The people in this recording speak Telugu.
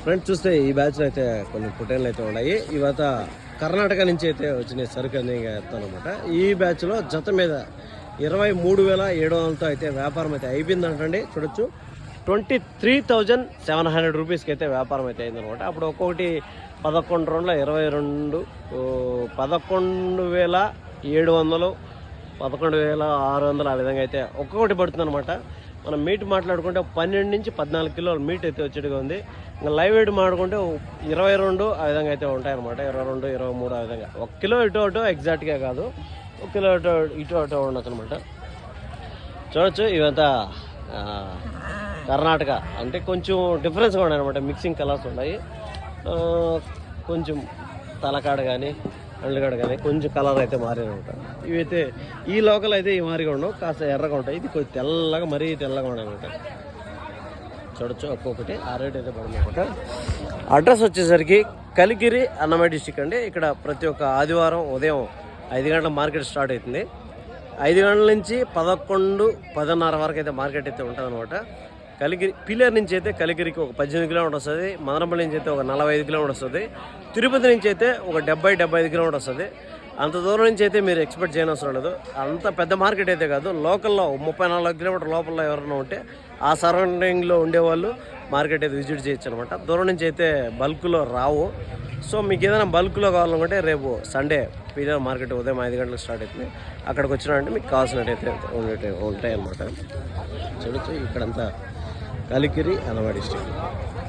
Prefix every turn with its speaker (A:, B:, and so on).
A: ఫ్రెండ్స్ చూస్తే ఈ బ్యాచ్లో అయితే కొన్ని పొటేన్లు అయితే ఉన్నాయి. ఇవత కర్ణాటక నుంచి అయితే వచ్చిన సరుకు అని ఎత్తానమాట. ఈ బ్యాచ్లో జత మీద 23,700తో అయితే వ్యాపారం అయితే అయిపోయిందంటండి. చూడొచ్చు 23,700 రూపీస్కి అయితే వ్యాపారం అయితే అయిందనమాట. అప్పుడు ఒక్కొక్కటి 11 రౌండ్ల 22 11,700 11,600 ఆ విధంగా అయితే ఒక్కొక్కటి పడుతుంది అనమాట. మనం మీట్ మాట్లాడుకుంటే 12 నుంచి 14 కిలోల మీట్ అయితే వచ్చేట్టుగా ఉంది. ఇంకా లైవ్ వెయిట్ మాట్లాడుకుంటే 22 ఆ విధంగా అయితే ఉంటాయన్నమాట. 22, 23 ఆ విధంగా. 1 కిలో ఇటు అటు ఎగ్జాక్ట్గా కాదు, 1 కిలో ఇటు అటు ఉండొచ్చు అనమాట. చూడొచ్చు ఇవంతా కర్ణాటక అంటే కొంచెం డిఫరెన్స్గా ఉన్నాయి అనమాట. మిక్సింగ్ కలర్స్ ఉన్నాయి. కొంచెం తలకాడ కానీ అండ్లకాడ కానీ కొంచెం కలర్ అయితే మారేనమాట. ఇవైతే ఈ లోకల్ అయితే ఈ మారిగా ఉండవు, కాస్త ఎర్రగా ఉంటాయి. ఇది కొంచెం తెల్లగా మరీ తెల్లగా ఉన్నాయి అనమాట. చూడొచ్చు ఒక్కొక్కటి ఆ రేట్ అయితే పడుతుంది అనమాట. అడ్రస్ వచ్చేసరికి కలికిరి అన్నమయ్య డిస్టిక్ అండి. ఇక్కడ ప్రతి ఒక్క ఆదివారం ఉదయం 5 గంటల మార్కెట్ స్టార్ట్ అవుతుంది. 5 గంటల నుంచి 11, 10:30 వరకు అయితే మార్కెట్ అయితే ఉంటుంది అనమాట. కలికిరి పిల్లర్ నుంచి అయితే కలికిరికి ఒక 18 కిలోమీటర్ వస్తుంది. మదనపల్లి నుంచి అయితే ఒక 45 కిలోమీటర్ వస్తుంది. తిరుపతి నుంచి అయితే ఒక 70-75 కిలోమీటర్ వస్తుంది. అంత దూరం నుంచి అయితే మీరు ఎక్స్పెక్ట్ చేయనవసరం లేదు. అంత పెద్ద మార్కెట్ అయితే కాదు. లోకల్లో 34 కిలోమీటర్ లోపల ఎవరైనా ఉంటే ఆ సరౌండింగ్లో ఉండేవాళ్ళు మార్కెట్ అయితే విజిట్ చేయొచ్చు అనమాట. దూరం నుంచి అయితే బల్క్లో రావు. సో మీకు ఏదైనా బల్క్లో కావాలనుకుంటే రేపు సండే పిల్లర్ మార్కెట్ ఉదయం 5 గంటలకు స్టార్ట్ అవుతుంది. అక్కడికి వచ్చినారంటే మీకు కావాల్సినట్టయితే ఉంటాయి అన్నమాట. చూడొచ్చు ఇక్కడంతా కలికిరి అన్నమయ్య డిస్ట్రిక్ట్.